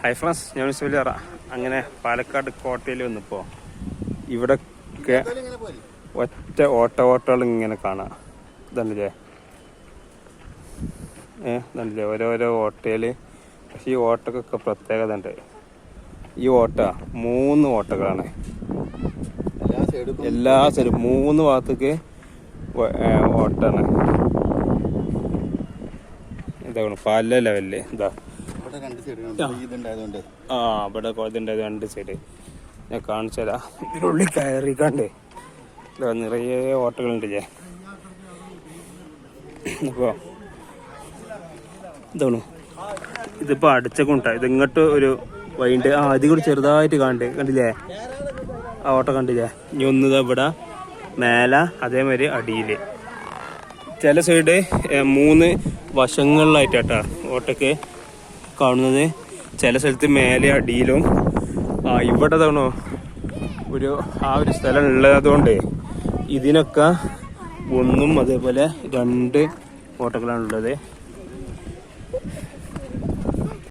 Hi friends, ഞാൻ സുലിയറ. അങ്ങനെ പാലക്കാട് കോട്ടയിൽ വന്നപ്പോൾ ഇവിടെയൊക്കെ ഒറ്റ ഓട്ടോകൾ ഇങ്ങനെ കാണാം. ഇതല്ലേ ഇതല്ലേ ഓരോരോ ഓട്ടയിൽ. പക്ഷെ ഈ ഓട്ടോക്കൊക്കെ പ്രത്യേകത ഉണ്ട്. ഈ ഓട്ട 3 ഓട്ടകളാണ്. എല്ലാ സൈഡും 3 ഭാഗത്തേക്ക് ഓട്ടാണ്. ഇതാണ് പല ലെവലില്. ഇതാ ഇവിടെ ഇതുണ്ടായത് 2 സൈഡ്. ഞാൻ കാണിച്ചു തരാം. ഇതിനുള്ളിൽ കയറിക്കാണ്ട് നിറയെ ഓട്ടകളുണ്ട്. അപ്പോൾ ഇതാണ്. ഇതിപ്പോൾ അടിച്ചൊക്കെ ഉണ്ടായി. ഇത് ഇങ്ങോട്ട് ഒരു വൈണ്ട് ഇതിൽ കൂടി ചെറുതായിട്ട് കണ്ടില്ലേ? ആ ഓട്ടം കണ്ടില്ലേ? ഇനി ഒന്നത് ഇവിടെ മേലെ, അതേമാതിരി അടിയിൽ. ചില സൈഡ് 3 വശങ്ങളിലായിട്ടാ ഓട്ടയ്ക്ക് കാണുന്നത്. ചില സ്ഥലത്ത് മേലെ അടിയിലും. ഇവിടെ തവണ ഒരു സ്ഥലം ഉള്ളതുകൊണ്ട് ഇതിനൊക്കെ 1 അതേപോലെ 2 ഓട്ടകളാണുള്ളത്.